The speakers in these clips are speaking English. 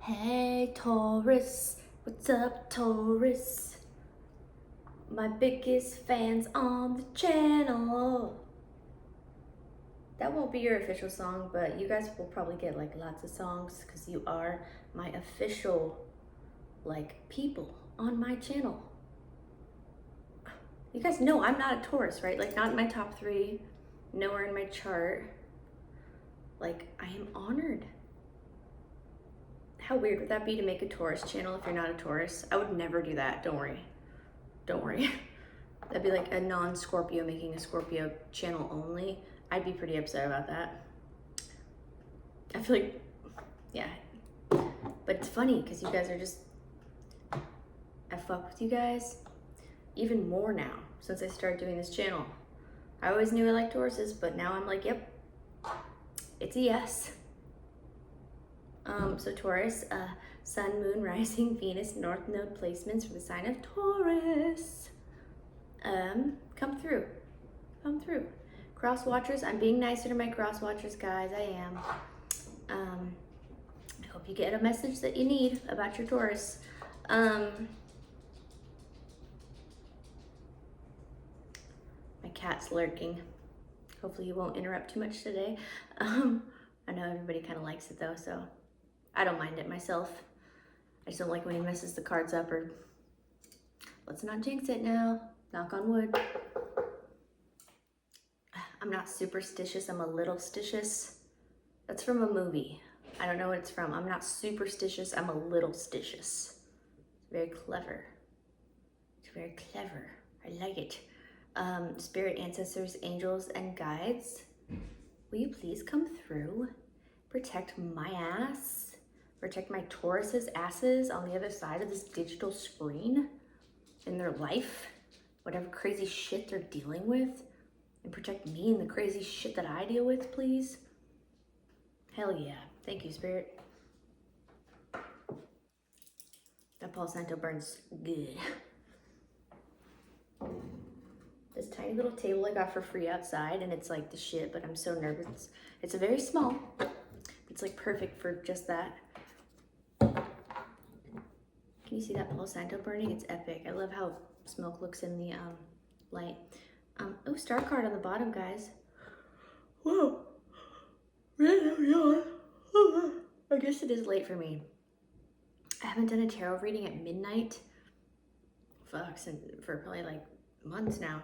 Hey Taurus, what's up Taurus? My biggest fans on the channel. That won't be your official song, but you guys will probably get like lots of songs because you are my official like people on my channel. You guys know I'm not a Taurus, right? Like not in my top 3, nowhere in my chart. Like I am honored. How weird would that be to make a Taurus channel if you're not a Taurus? I would never do that, don't worry. Don't worry. That'd be like a non-Scorpio making a Scorpio channel only. I'd be pretty upset about that. I feel like, yeah. But it's funny because you guys are just, I fuck with you guys even more now since I started doing this channel. I always knew I liked Tauruses, but now I'm like, yep, it's a yes. So Taurus, Sun, Moon, Rising, Venus, North Node placements for the sign of Taurus. Come through. Cross watchers, I'm being nicer to my cross watchers, guys. I am. I hope you get a message that you need about your Taurus. My cat's lurking. Hopefully you won't interrupt too much today. I know everybody kind of likes it though, so I don't mind it myself. I just don't like when he messes the cards up, or let's not jinx it now. Knock on wood. I'm not superstitious, I'm a little stitious. That's from a movie. I don't know what it's from. I'm not superstitious, I'm a little stitious. It's very clever. It's very clever. I like it. Spirit, ancestors, angels, and guides, will you please come through? Protect my ass. Protect my Taurus's asses on the other side of this digital screen in their life, whatever crazy shit they're dealing with, and protect me and the crazy shit that I deal with, please. Hell yeah. Thank you, Spirit. That 𝓓𝓐𝓛𝓔𝓒 burns good. This tiny little table I got for free outside, and it's like the shit, but I'm so nervous. It's a very small, it's like perfect for just that. Can you see that 𝓓𝓐𝓛𝓔𝓒 burning? It's epic. I love how smoke looks in the light. Oh, star card on the bottom, guys. Whoa. I guess it is late for me. I haven't done a tarot reading at midnight. Fuck, for probably like months now.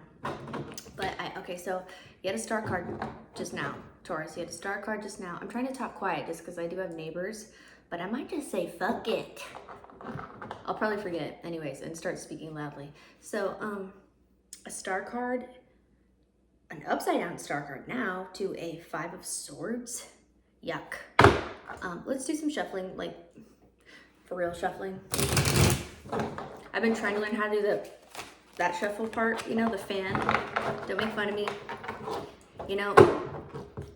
But okay, so you had a star card just now, Taurus. You had a star card just now. I'm trying to talk quiet just because I do have neighbors, but I might just say fuck it. I'll probably forget anyways and start speaking loudly. So a star card, an upside down star card now to a 5 of swords. Yuck. Let's do some shuffling, like for real shuffling. I've been trying to learn how to do that shuffle part, you know, the fan. Don't make fun of me. You know,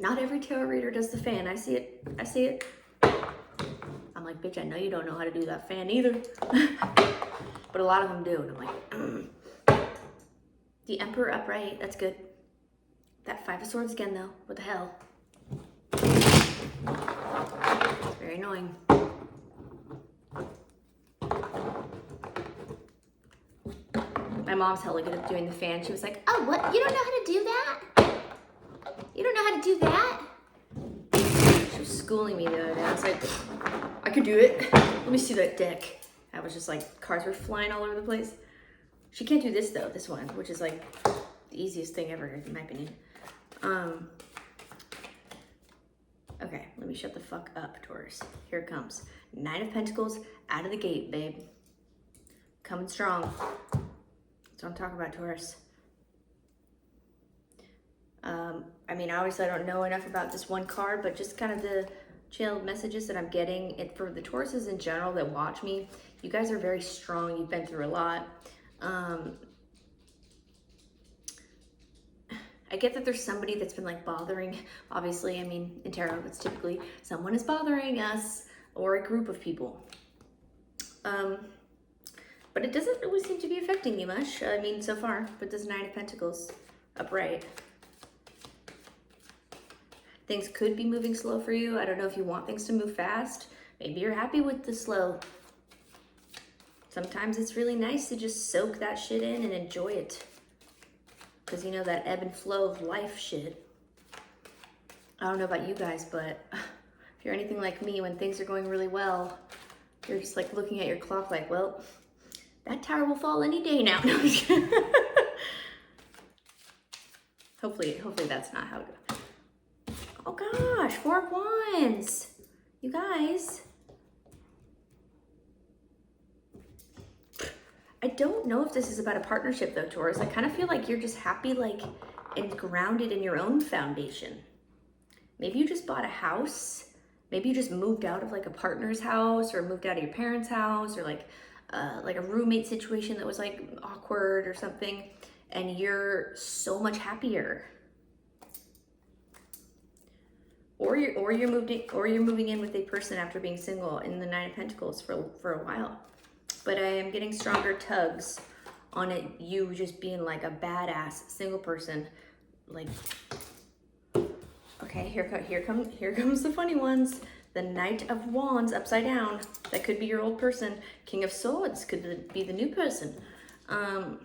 not every tarot reader does the fan. I see it. I'm like, bitch, I know you don't know how to do that fan either. But a lot of them do, and I'm like, The Emperor upright, that's good. That 5 of swords again though, what the hell? It's very annoying. My mom's hella good at doing the fan. She was like, oh, what? You don't know how to do that? You don't know how to do that? She was schooling me the other day. I was like, I could do it. Let me see that deck. I was just like, cards were flying all over the place. She can't do this though, this one, which is like the easiest thing ever in my opinion. Okay, let me shut the fuck up, Taurus. Here it comes. 9 of Pentacles out of the gate, babe. Coming strong. That's what I'm talking about, Taurus. I mean, obviously I don't know enough about this one card, but just kind of the channeled messages that I'm getting for the Tauruses in general that watch me. You guys are very strong. You've been through a lot. I get that there's somebody that's been like bothering, obviously, I mean, in tarot, it's typically someone is bothering us or a group of people. But it doesn't really seem to be affecting you much. I mean, so far, with this 9 of Pentacles upright. Things could be moving slow for you. I don't know if you want things to move fast. Maybe you're happy with the slow. Sometimes it's really nice to just soak that shit in and enjoy it. Because you know, that ebb and flow of life shit. I don't know about you guys, but if you're anything like me, when things are going really well, you're just like looking at your clock like, well, that tower will fall any day now. No, hopefully that's not how it goes. Oh gosh, 4 of Wands. You guys. I don't know if this is about a partnership though, Taurus. I kind of feel like you're just happy, like, and grounded in your own foundation. Maybe you just bought a house. Maybe you just moved out of like a partner's house, or moved out of your parents' house, or like a roommate situation that was like awkward or something, and you're so much happier. Or you're moving in with a person after being single in the 9 of Pentacles for a while. But I am getting stronger tugs on it, you just being like a badass single person. Like, okay, here comes the funny ones. The Knight of Wands upside down. That could be your old person. King of Swords could be the new person. A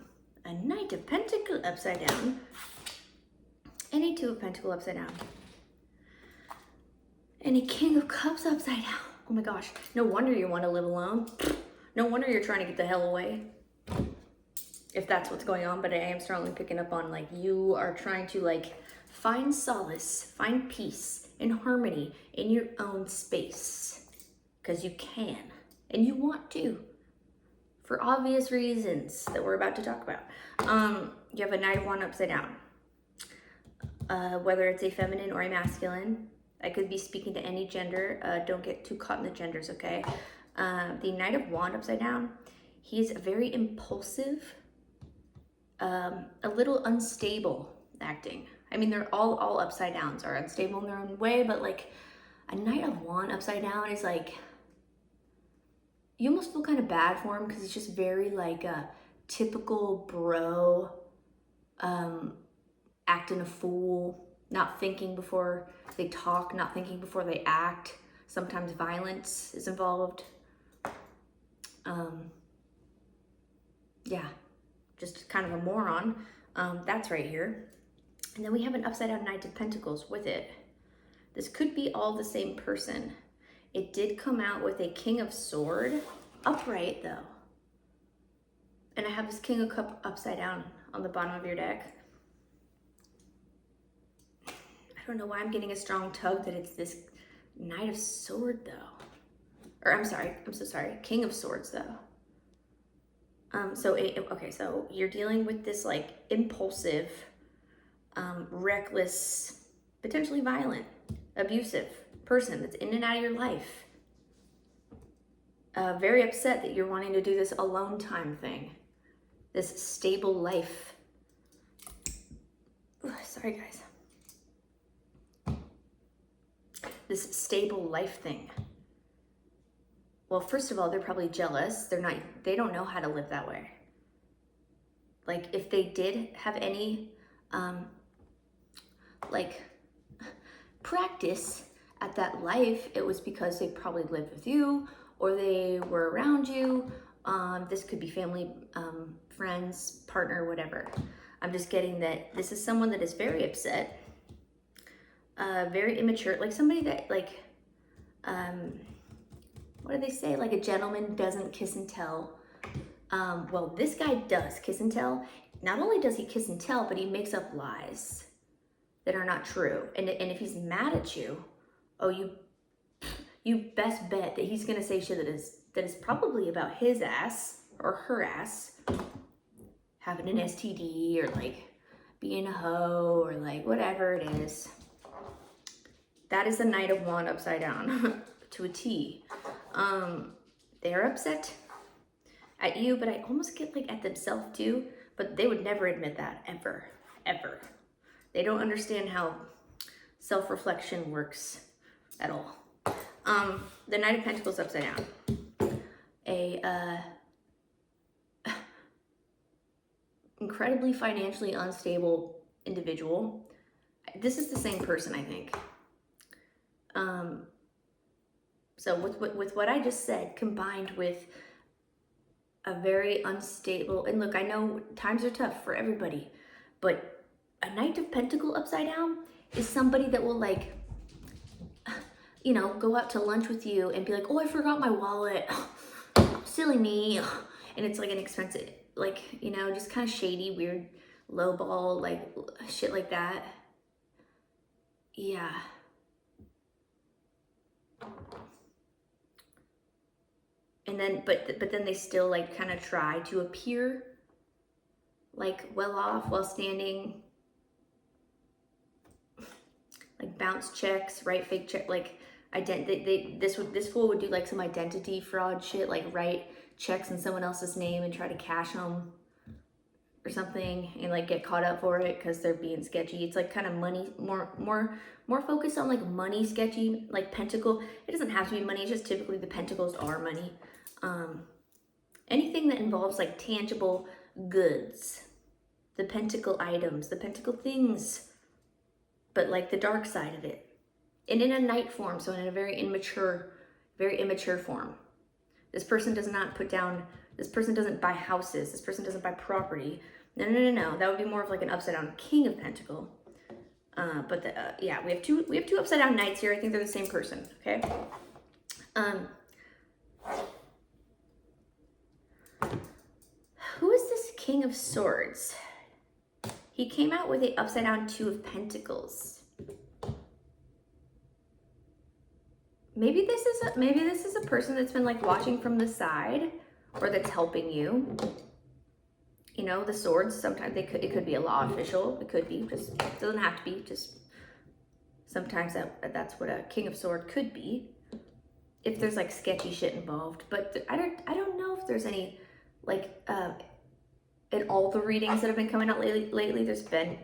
Knight of Pentacles upside down. And a 2 of Pentacles upside down. And a King of Cups upside down. Oh my gosh, no wonder you want to live alone. No wonder you're trying to get the hell away. If that's what's going on, but I am strongly picking up on like you are trying to like find solace, find peace and harmony in your own space. Because you can, and you want to, for obvious reasons that we're about to talk about. You have a Knight of Wands upside down. Whether it's a feminine or a masculine, I could be speaking to any gender. Don't get too caught in the genders, okay? The Knight of Wands upside down, he's very impulsive, a little unstable acting. I mean, they're all upside downs are unstable in their own way, but like a Knight of Wands upside down is like, you almost feel kind of bad for him because he's just very like a typical bro, acting a fool, not thinking before they talk, not thinking before they act. Sometimes violence is involved. Yeah, just kind of a moron. That's right here. And then we have an upside down Knight of Pentacles with it. This could be all the same person. It did come out with a King of Sword upright though. And I have this King of Cups upside down on the bottom of your deck. I don't know why I'm getting a strong tug that it's this Knight of Sword though. Or I'm so sorry, King of Swords though. So you're dealing with this like impulsive, reckless, potentially violent, abusive person that's in and out of your life. Very upset that you're wanting to do this alone time thing, this stable life. Ooh, sorry guys. This stable life thing. Well, first of all, they're probably jealous. They don't know how to live that way. Like if they did have any, like practice at that life, it was because they probably lived with you or they were around you. This could be family, friends, partner, whatever. I'm just getting that this is someone that is very upset, very immature, like somebody that like, what do they say? Like a gentleman doesn't kiss and tell. Well, this guy does kiss and tell. Not only does he kiss and tell, but he makes up lies that are not true. And if he's mad at you, oh, you best bet that he's gonna say shit that is probably about his ass or her ass having an STD or like being a hoe or like whatever it is. That is the Knight of Wands upside down to a T. They're upset at you, but I almost get like at themselves too, but they would never admit that ever. They don't understand how self-reflection works at all. The Knight of Pentacles upside down. A incredibly financially unstable individual. This is the same person, I think. So with what I just said, combined with a very unstable, and look, I know times are tough for everybody, but a Knight of Pentacles upside down is somebody that will like, you know, go out to lunch with you and be like, oh, I forgot my wallet. Silly me. And it's like an expensive, like, you know, just kind of shady, weird, lowball, like shit like that. Yeah. And then, but then they still like kind of try to appear like well off, well standing, like bounce checks, right? Fake check, like this fool would do like some identity fraud shit, like write checks in someone else's name and try to cash them or something, and like get caught up for it because they're being sketchy. It's like kind of money, more focused on like money sketchy, like pentacle. It doesn't have to be money. It's just typically the pentacles are money. Anything that involves like tangible goods, the pentacle items, the pentacle things, but like the dark side of it. And in a Knight form, so in a very immature form. This person does not put down, this person doesn't buy houses, this person doesn't buy property. No. That would be more of like an upside down King of Pentacles. Yeah, we have two upside down Knights here. I think they're the same person, okay? Who is this King of Swords? He came out with a upside down Two of Pentacles. Maybe this is a person that's been like watching from the side, or that's helping you. You know, the swords, sometimes it could be a law official. It could be, just doesn't have to be, just sometimes that's what a King of Swords could be, if there's like sketchy shit involved. But I don't know if there's any like in all the readings that have been coming out lately there's been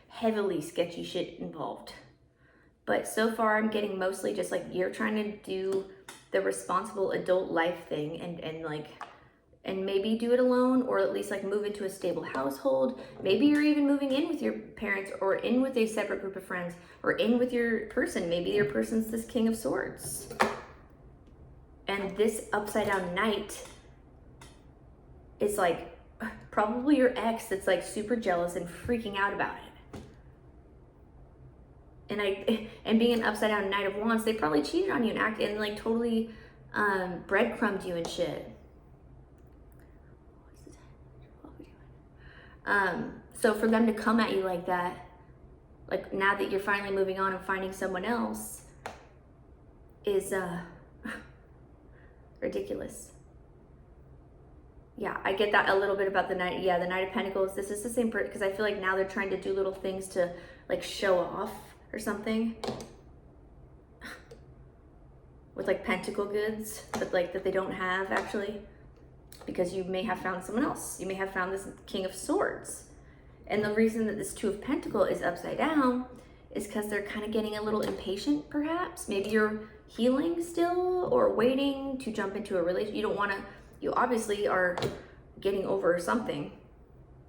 heavily sketchy shit involved. But so far I'm getting mostly just like you're trying to do the responsible adult life thing and maybe do it alone, or at least like move into a stable household. Maybe you're even moving in with your parents, or in with a separate group of friends, or in with your person. Maybe your person's this King of Swords. And this upside down Knight is like probably your ex that's like super jealous and freaking out about it. And being an upside down Knight of Wands, they probably cheated on you and like totally breadcrumbed you and shit. So for them to come at you like that, like now that you're finally moving on and finding someone else, is ridiculous. Yeah, I get that a little bit about the Knight. Yeah, the Knight of Pentacles. This is the same person, because I feel like now they're trying to do little things to like show off or something with like pentacle goods, but like that they don't have actually, because you may have found someone else. You may have found this King of Swords. And the reason that this Two of Pentacles is upside down is because they're kind of getting a little impatient, perhaps. Maybe you're healing still or waiting to jump into a relationship. You obviously are getting over something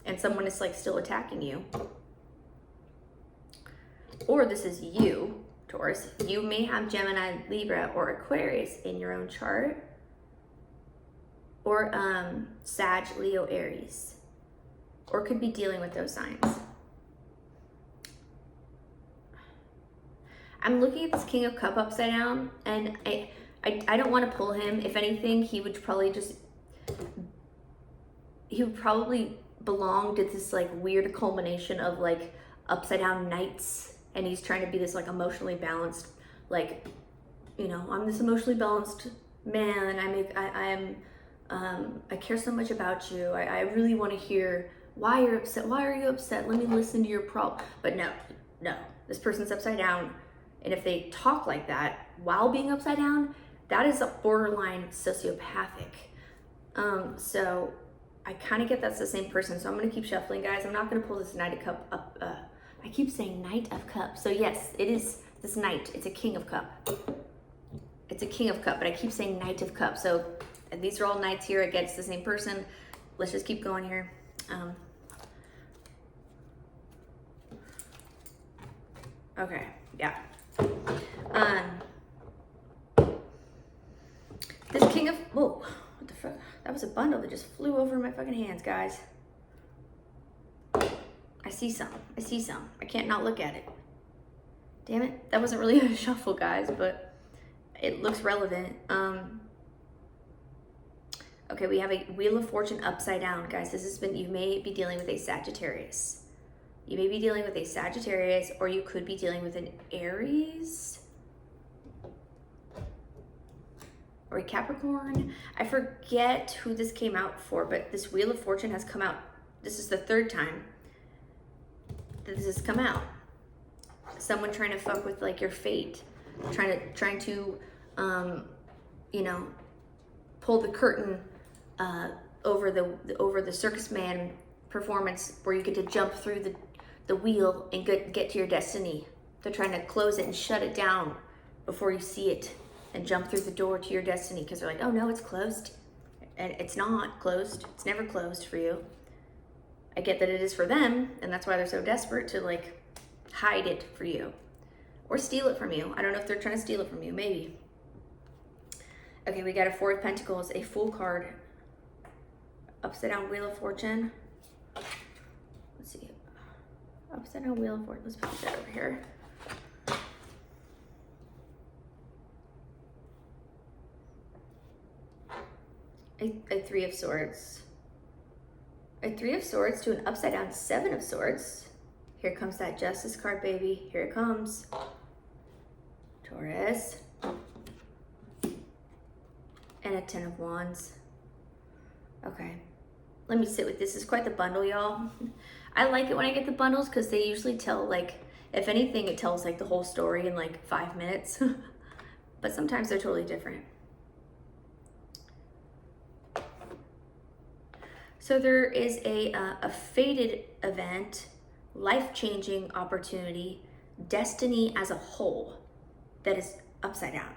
and someone is like still attacking you. Or this is you, Taurus. You may have Gemini, Libra, or Aquarius in your own chart. Or Sag, Leo, Aries. Or could be dealing with those signs. I'm looking at this King of Cups upside down, and I don't want to pull him. If anything, he would probably belong to this like weird culmination of like upside down Knights, and he's trying to be this like emotionally balanced, like, you know, I'm this emotionally balanced man. I care so much about you. I really want to hear why you're upset. Why are you upset? Let me listen to your problem. But no, this person's upside down. And if they talk like that while being upside down, that is a borderline sociopathic. So I kind of get that's the same person. So I'm going to keep shuffling, guys. I'm not going to pull this Knight of Cups up. I keep saying Knight of Cups. So yes, it is this Knight. It's a King of Cups. It's a King of Cups, but I keep saying Knight of Cups. So these are all Knights here. Again, it's the same person. Let's just keep going here. Okay, yeah. This King of, whoa, what the fuck? That was a bundle that just flew over my fucking hands, guys. I see some. I see some. I can't not look at it. Damn it. That wasn't really a shuffle, guys, but it looks relevant. Okay, we have a Wheel of Fortune upside down, guys. This has been, you may be dealing with a Sagittarius. You may be dealing with a Sagittarius, or you could be dealing with an Aries or a Capricorn. I forget who this came out for, but this Wheel of Fortune has come out. This is the third time that this has come out. Someone trying to fuck with like your fate, trying to, you know, pull the curtain over the circus man performance where you get to jump through the wheel and get to your destiny. They're trying to close it and shut it down before you see it and jump through the door to your destiny, because they're like, oh no, it's closed. And it's not closed. It's never closed for you. I get that it is for them, and that's why they're so desperate to like hide it for you or steal it from you. I don't know if they're trying to steal it from you, maybe. Okay, we got a Four of Pentacles, a Fool card, upside down Wheel of Fortune. Let's see, upside down Wheel of Fortune. Let's put that over here. A Three of Swords. A Three of Swords to an upside down Seven of Swords. Here comes that Justice card, baby. Here it comes. Taurus. And a Ten of Wands. Okay. Let me sit with this. It's quite the bundle, y'all. I like it when I get the bundles because they usually tell, like, if anything, it tells like the whole story in like 5 minutes. But sometimes they're totally different. So there is a fated event, life-changing opportunity, destiny as a whole that is upside down.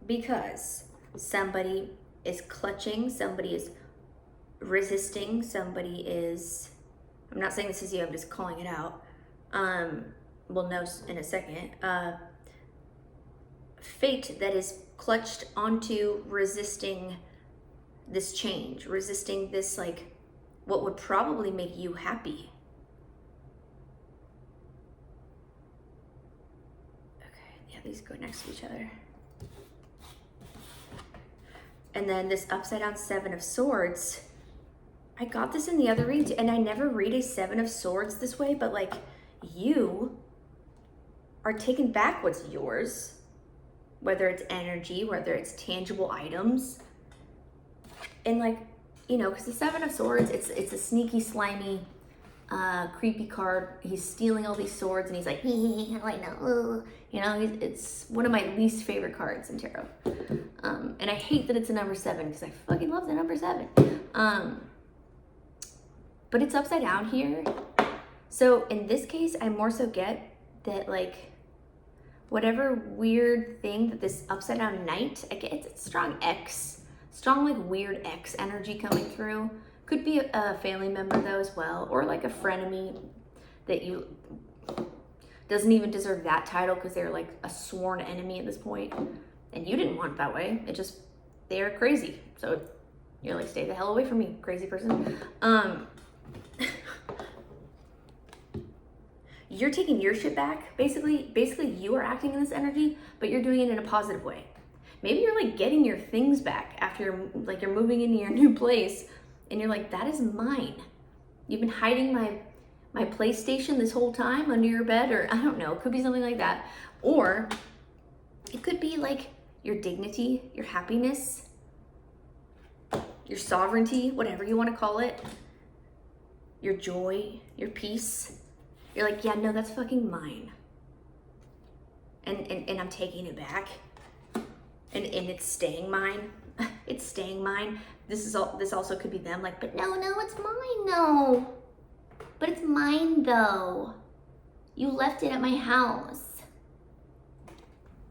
Because somebody is clutching, somebody is resisting, somebody is, I'm not saying this is you, I'm just calling it out. We'll know in a second. Fate that is clutched onto resisting this change, resisting this, like, what would probably make you happy. Okay, yeah, these go next to each other. And then this upside down Seven of Swords. I got this in the other read, and I never read a Seven of Swords this way, but like, you are taking back what's yours, whether it's energy, whether it's tangible items. And like, you know, because the Seven of Swords, it's a sneaky, slimy, creepy card. He's stealing all these swords, and he's like, I know, you know, it's one of my least favorite cards in tarot. And I hate that it's a number 7 because I fucking love the number 7. But it's upside down here. So in this case, I more so get that, like, whatever weird thing that this upside down Knight, I get, it's strong X. Strong, like, weird X energy coming through. Could be a family member, though, as well. Or, like, a frenemy that you doesn't even deserve that title because they're, like, a sworn enemy at this point. And you didn't want it that way. It just, they're crazy. So you're like, stay the hell away from me, crazy person. You're taking your shit back. Basically, you are acting in this energy, but you're doing it in a positive way. Maybe you're like getting your things back after you're moving into your new place, and you're like, that is mine. You've been hiding my PlayStation this whole time under your bed, or I don't know, it could be something like that. Or it could be like your dignity, your happiness, your sovereignty, whatever you want to call it, your joy, your peace. You're like, yeah, no, that's fucking mine. And I'm taking it back. And it's staying mine. It's staying mine. This also could be them, like, but no, it's mine though. But it's mine though. You left it at my house.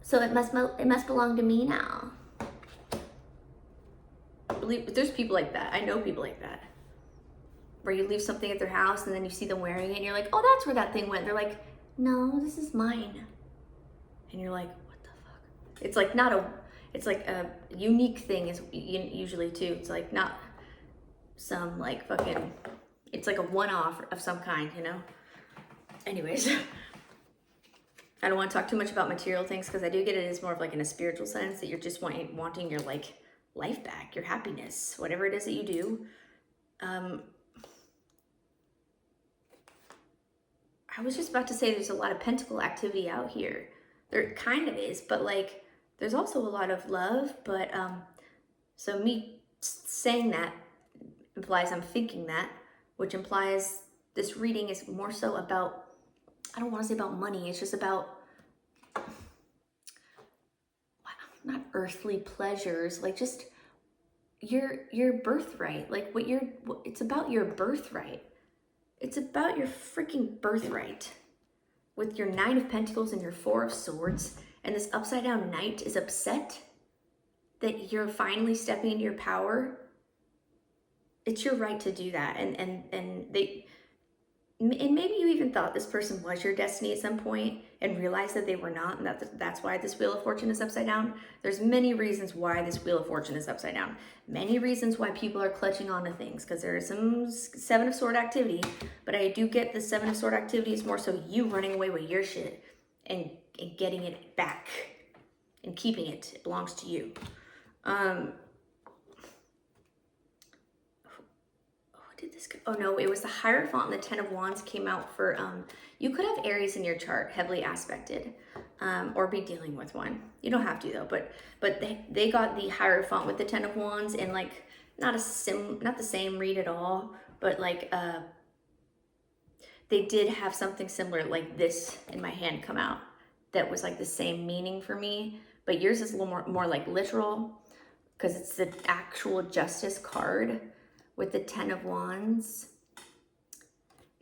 So it must belong to me now. There's people like that. I know people like that. Where you leave something at their house and then you see them wearing it and you're like, oh, that's where that thing went. They're like, no, this is mine. and you're like, what the fuck? It's like it's like a unique thing is usually too. It's like not some like fucking, it's like a one-off of some kind, you know? Anyways, I don't want to talk too much about material things because I do get it as more of like in a spiritual sense that you're just wanting your like life back, your happiness, whatever it is that you do. I was just about to say there's a lot of pentacle activity out here. There kind of is, but like there's also a lot of love. But so me saying that implies I'm thinking that, which implies this reading is more so about, I don't want to say about money, it's just about not earthly pleasures, like just your birthright, like it's about your birthright. It's about your freaking birthright. With your 9 of Pentacles and your 4 of Swords, and this upside down Knight is upset that you're finally stepping into your power. It's your right to do that. And maybe you even thought this person was your destiny at some point and realized that they were not, and that's why this Wheel of Fortune is upside down. There's many reasons why this Wheel of Fortune is upside down. Many reasons why people are clutching onto things, because there is some 7 of Sword activity, but I do get the 7 of Sword activity is more so you running away with your shit and getting it back and keeping it. It belongs to you. Oh no, it was the Hierophant and the 10 of Wands came out for, you could have Aries in your chart, heavily aspected, or be dealing with one. You don't have to though, but they got the Hierophant with the 10 of Wands and like, not the same read at all, but like, they did have something similar like this in my hand come out that was like the same meaning for me, but yours is a little more like literal because it's the actual Justice card with the 10 of Wands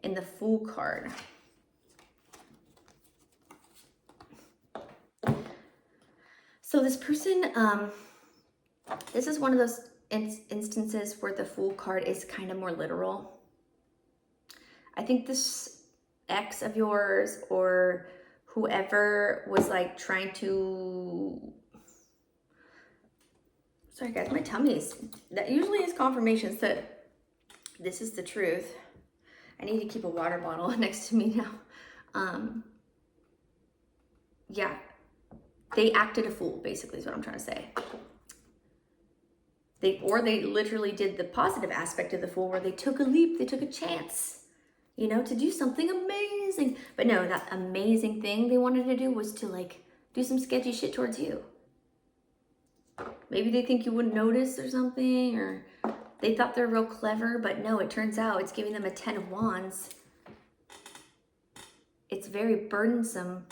and the Fool card. So this person, this is one of those instances where the Fool card is kind of more literal. I think this ex of yours or whoever was like trying to, sorry guys, my tummy is, that usually is confirmations that this is the truth. I need to keep a water bottle next to me now. Yeah, they acted a fool, basically is what I'm trying to say. They literally did the positive aspect of the Fool where they took a leap, they took a chance, you know, to do something amazing. But no, that amazing thing they wanted to do was to like do some sketchy shit towards you. Maybe they think you wouldn't notice or something, or they thought they're real clever, but no, it turns out it's giving them a 10 of Wands. It's very burdensome,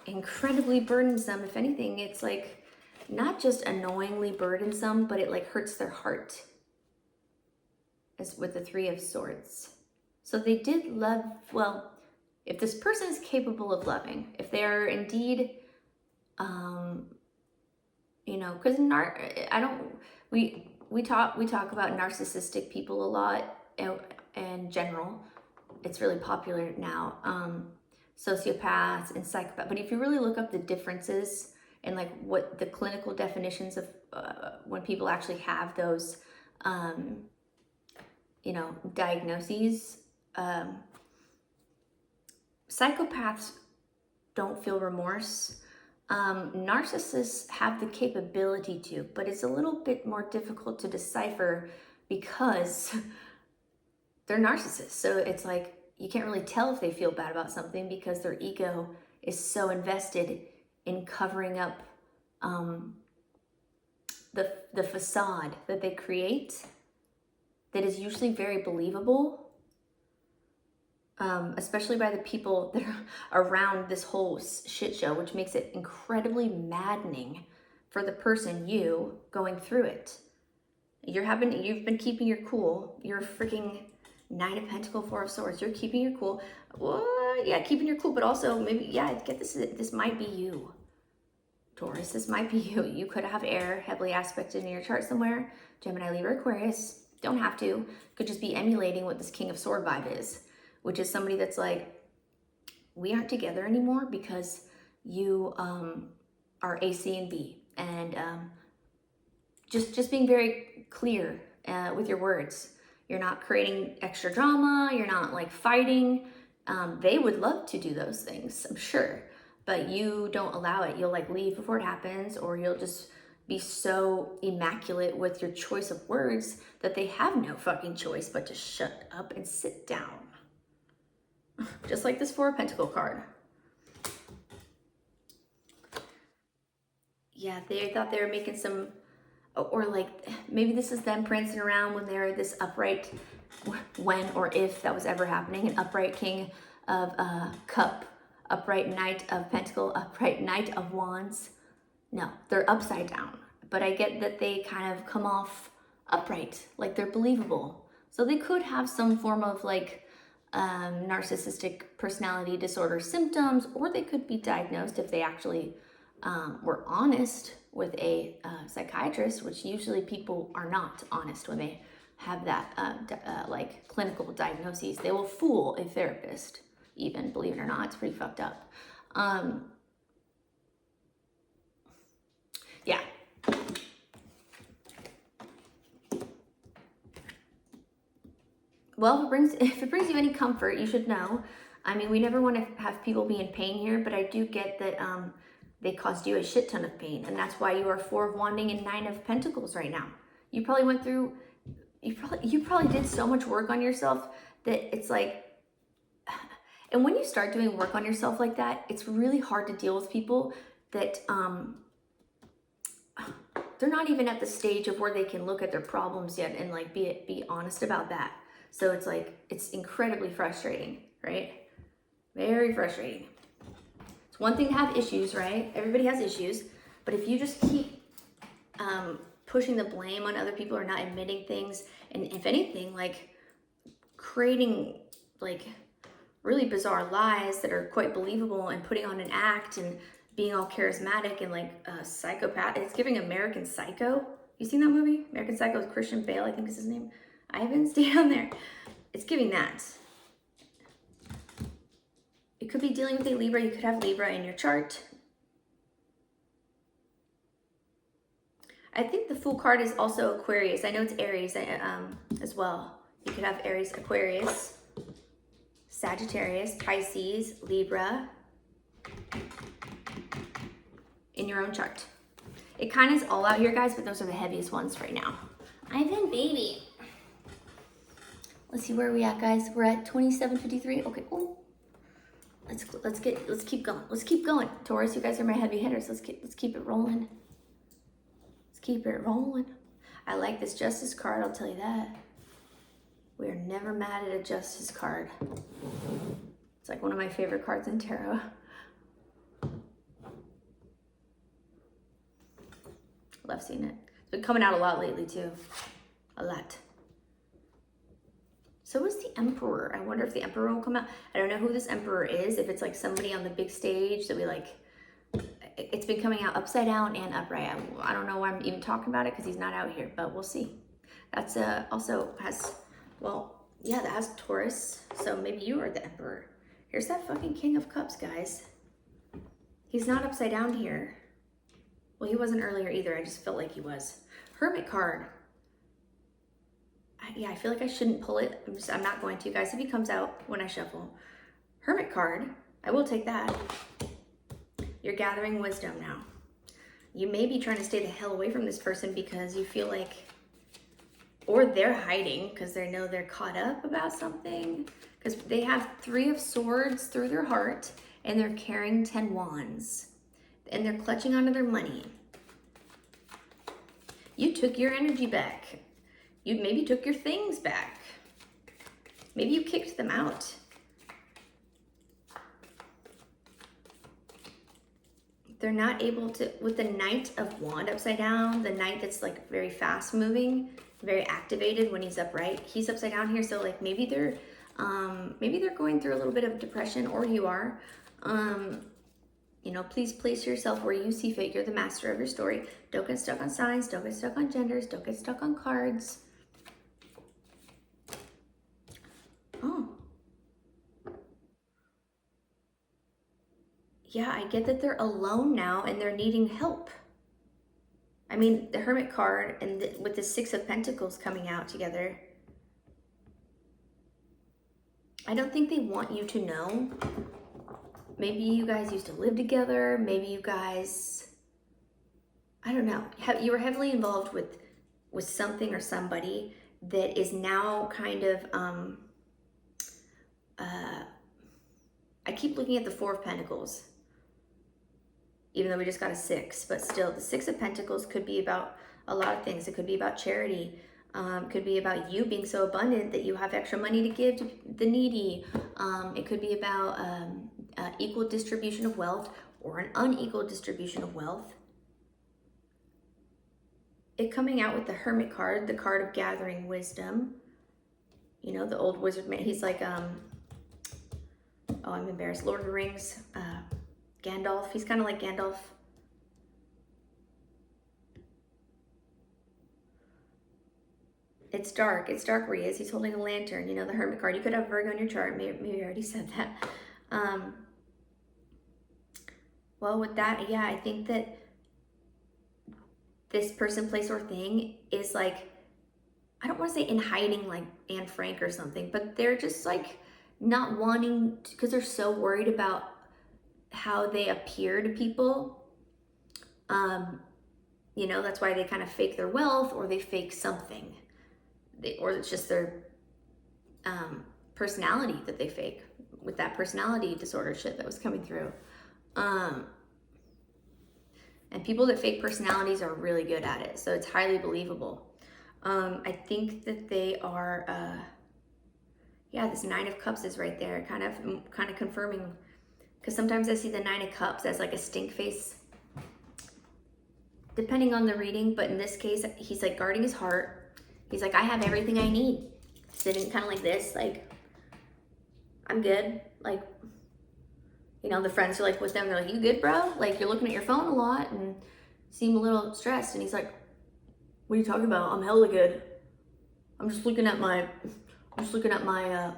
incredibly burdensome. If anything, it's like not just annoyingly burdensome, but it like hurts their heart, as with the 3 of Swords. So they did love, well, if this person is capable of loving, if they are indeed, you know, because we talk about narcissistic people a lot in general. It's really popular now. Sociopaths and psychopaths. But if you really look up the differences and like what the clinical definitions of when people actually have those, you know, diagnoses, psychopaths don't feel remorse. Narcissists have the capability to, but it's a little bit more difficult to decipher because they're narcissists. So it's like, you can't really tell if they feel bad about something because their ego is so invested in covering up the facade that they create that is usually very believable. Especially by the people that are around this whole shit show, which makes it incredibly maddening for the person, you, going through it. You've been keeping your cool. You're freaking 9 of Pentacles, 4 of Swords. You're keeping your cool. Well, yeah, keeping your cool, but also maybe, yeah, get this. This might be you, Taurus. This might be you. You could have air heavily aspected in your chart somewhere. Gemini, Libra, Aquarius. Don't have to. Could just be emulating what this King of Sword vibe is, which is somebody that's like, we aren't together anymore because you are A, C, and B. And just being very clear with your words. You're not creating extra drama. You're not like fighting. They would love to do those things, I'm sure, but you don't allow it. You'll like leave before it happens, or you'll just be so immaculate with your choice of words that they have no fucking choice but to shut up and sit down. Just like this Four of Pentacles card. Yeah, they thought they were making some, or like maybe this is them prancing around when they're this upright, when or if that was ever happening, an upright King of Cup, upright Knight of Pentacle, upright Knight of Wands. No, they're upside down, but I get that they kind of come off upright, like they're believable. So they could have some form of like narcissistic personality disorder symptoms, or they could be diagnosed if they actually were honest with a psychiatrist, which usually people are not honest when they have that like clinical diagnoses. They will fool a therapist, even, believe it or not. It's pretty fucked up. Yeah. Well, if it brings you any comfort, you should know. I mean, we never want to have people be in pain here, but I do get that they caused you a shit ton of pain, and that's why you are Four of Wanting and Nine of Pentacles right now. You probably went through, you probably did so much work on yourself that it's like, and when you start doing work on yourself like that, it's really hard to deal with people that they're not even at the stage of where they can look at their problems yet and like be honest about that. So it's like, it's incredibly frustrating, right? Very frustrating. It's one thing to have issues, right? Everybody has issues, but if you just keep pushing the blame on other people or not admitting things, and if anything, like creating like really bizarre lies that are quite believable and putting on an act and being all charismatic and like a psychopath. It's giving American Psycho. You seen that movie? American Psycho with Christian Bale, I think is his name. I haven't stayed on there. It's giving that. It could be dealing with a Libra. You could have Libra in your chart. I think the Fool card is also Aquarius. I know it's Aries as well. You could have Aries, Aquarius, Sagittarius, Pisces, Libra in your own chart. It kind of is all out here, guys, but those are the heaviest ones right now. Ivan, baby. Let's see where we at, guys. We're at 27:53. Okay. Ooh. Let's keep going. Let's keep going. Taurus, you guys are my heavy hitters. Let's keep it rolling. Let's keep it rolling. I like this Justice card, I'll tell you that. We are never mad at a Justice card. It's like one of my favorite cards in tarot. Love seeing it. It's been coming out a lot lately too. A lot. So is the Emperor. I wonder if the Emperor will come out. I don't know who this Emperor is. If it's like somebody on the big stage that we like. It's been coming out upside down and upright. I don't know why I'm even talking about it because he's not out here, but we'll see. That's also has, well, yeah, that has Taurus. So maybe you are the Emperor. Here's that fucking King of Cups, guys. He's not upside down here. Well, he wasn't earlier either. I just felt like he was. Hermit card. Yeah, I feel like I shouldn't pull it. I'm not going to, guys. If he comes out when I shuffle. Hermit card. I will take that. You're gathering wisdom now. You may be trying to stay the hell away from this person because you feel like, or they're hiding because they know they're caught up about something. Because they have 3 of Swords through their heart and they're carrying 10 Wands. And they're clutching onto their money. You took your energy back. You maybe took your things back. Maybe you kicked them out. They're not able to, with the Knight of Wand upside down, the Knight that's like very fast moving, very activated when he's upright. He's upside down here, so like maybe they're going through a little bit of depression, or you are. You know, please place yourself where you see fit. You're the master of your story. Don't get stuck on signs. Don't get stuck on genders. Don't get stuck on cards. Oh. yeah, I get that they're alone now and they're needing help. I mean, the Hermit card and with the Six of Pentacles coming out together, I don't think they want you to know. Maybe you guys used to live together. Maybe you guys, I don't know. You were heavily involved with something or somebody that is now kind of, I keep looking at the Four of Pentacles, even though we just got a Six, but still the Six of Pentacles could be about a lot of things. It could be about charity. Could be about you being so abundant that you have extra money to give to the needy. It could be about equal distribution of wealth or an unequal distribution of wealth. It coming out with the Hermit card, the card of gathering wisdom. You know, the old wizard man, he's like, oh, I'm embarrassed, Lord of the Rings, Gandalf. He's kind of like Gandalf. It's dark where he is. He's holding a lantern, you know, the Hermit card. You could have Virgo in your chart. Maybe I already said that. Well, with that, yeah, I think that this person, place, or thing is like, I don't want to say in hiding like Anne Frank or something, but they're just like not wanting to, because they're so worried about how they appear to people. You know, that's why they kind of fake their wealth, or they fake something. Or it's just their personality that they fake, with that personality disorder shit that was coming through. And people that fake personalities are really good at it, so it's highly believable. I think that they are, yeah, this Nine of Cups is right there, kind of confirming, because sometimes I see the Nine of Cups as like a stink face, depending on the reading, but in this case, he's like guarding his heart. He's like, I have everything I need. Sitting kind of like this, like, I'm good. Like, you know, the friends are like with them, they're like, you good, bro? Like, you're looking at your phone a lot and seem a little stressed. And he's like, what are you talking about? I'm hella good. I'm just looking at my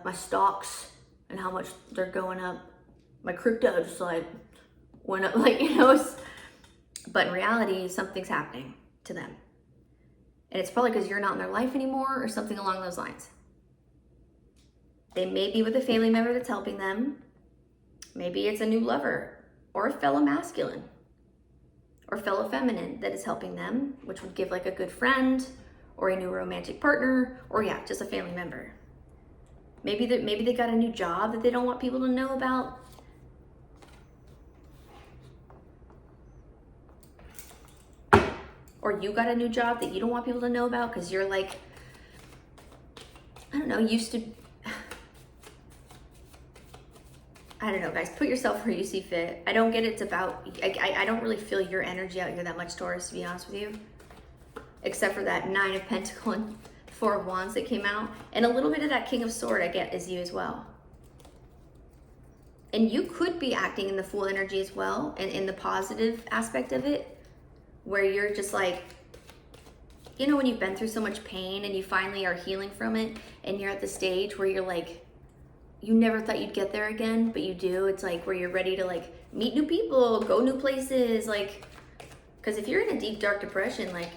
my stocks and how much they're going up. My crypto just like went up, like, you know, but in reality, something's happening to them. And it's probably because you're not in their life anymore or something along those lines. They may be with a family member that's helping them. Maybe it's a new lover or a fellow masculine or fellow feminine that is helping them, which would give like a good friend or a new romantic partner, or yeah, just a family member. Maybe they got a new job that they don't want people to know about. Or you got a new job that you don't want people to know about because you're like, I don't know, used to, I don't know, guys, put yourself where you see fit. I don't get it's about, I don't really feel your energy out here that much, Taurus, to be honest with you. Except for that Nine of Pentacles and Four of Wands that came out. And a little bit of that King of Swords I get is you as well. And you could be acting in the Fool energy as well, and in the positive aspect of it, where you're just like, you know, when you've been through so much pain and you finally are healing from it, and you're at the stage where you're like, you never thought you'd get there again, but you do. It's like where you're ready to like meet new people, go new places, like, because if you're in a deep dark depression, like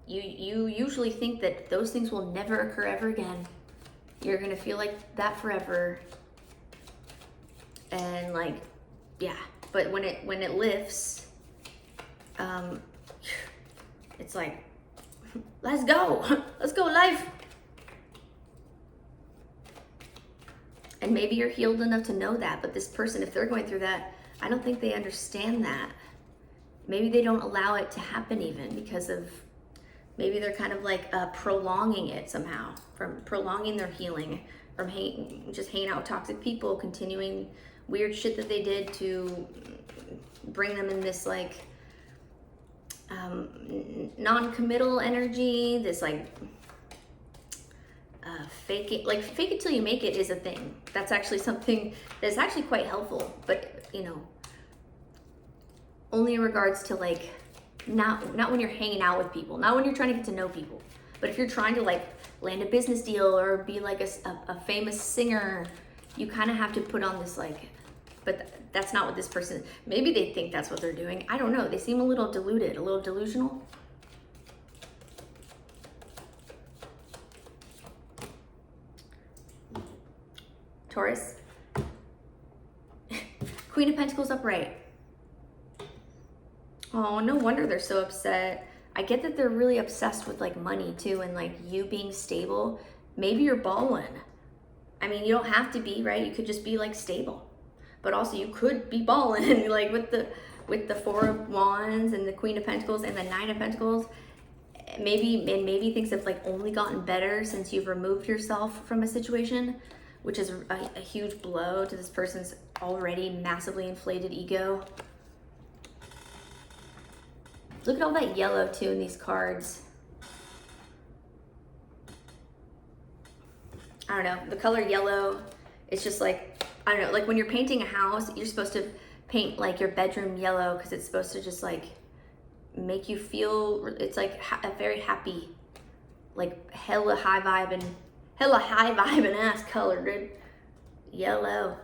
you usually think that those things will never occur ever again. You're gonna feel like that forever. And like, yeah, but when it lifts, it's like, let's go life. And maybe you're healed enough to know that, but this person, if they're going through that, I don't think they understand that. Maybe they don't allow it to happen even because of, maybe they're kind of like prolonging it somehow, from prolonging their healing, from just hanging out with toxic people, continuing weird shit that they did to bring them in this like non-committal energy, this like fake it till you make it is a thing. That's actually something that's actually quite helpful, but you know, only in regards to like, not when you're hanging out with people, not when you're trying to get to know people, but if you're trying to like land a business deal or be like a famous singer, you kind of have to put on this like but that's not what this person, maybe they think that's what they're doing. I don't know. They seem a little deluded, a little delusional. Taurus. Queen of Pentacles upright. Oh, no wonder they're so upset. I get that they're really obsessed with like money too, and like you being stable. Maybe you're balling. I mean, you don't have to be, right? You could just be like stable, but also you could be balling like with the Four of Wands and the Queen of Pentacles and the Nine of Pentacles. Maybe things have like only gotten better since you've removed yourself from a situation, which is a huge blow to this person's already massively inflated ego. Look at all that yellow too in these cards. I don't know, the color yellow, it's just like, I don't know, like when you're painting a house, you're supposed to paint like your bedroom yellow because it's supposed to just like make you feel, it's like a very happy, like hella high vibing ass color, dude. Yellow,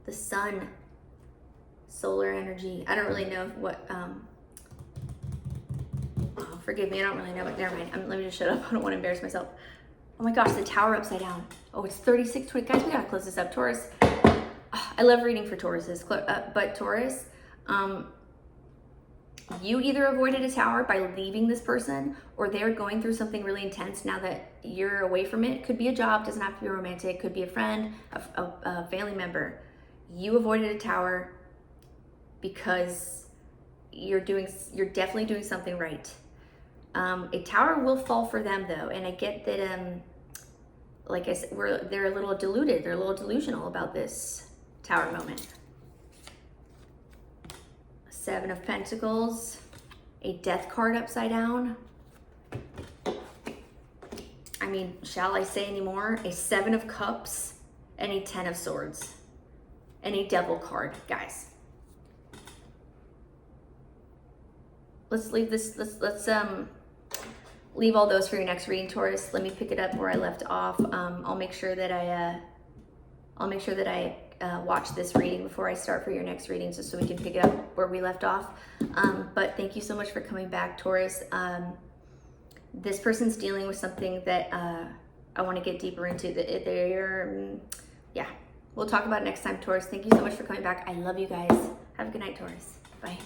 the sun, solar energy. I don't really know what, oh, forgive me, I don't really know, but never mind. Let me just shut up. I don't want to embarrass myself. Oh my gosh, the Tower upside down. Oh, it's 3620. Guys, we gotta close this up. Taurus, I love reading for Tauruses, but Taurus, you either avoided a Tower by leaving this person, or they're going through something really intense now that you're away from it. Could be a job, doesn't have to be romantic, could be a friend, a family member. You avoided a Tower because you're definitely doing something right. A Tower will fall for them though, and I get that like I said, they're a little deluded, they're a little delusional about this Tower moment. Seven of Pentacles, a Death card upside down. I mean, shall I say any more? A Seven of Cups and a Ten of Swords and a Devil card, guys. Let's leave this, let's leave all those for your next reading, Taurus. Let me pick it up where I left off. I'll make sure that I watch this reading before I start for your next reading, just so we can pick it up where we left off. But thank you so much for coming back, Taurus. This person's dealing with something that I want to get deeper into. Yeah, we'll talk about it next time, Taurus. Thank you so much for coming back. I love you guys. Have a good night, Taurus. Bye.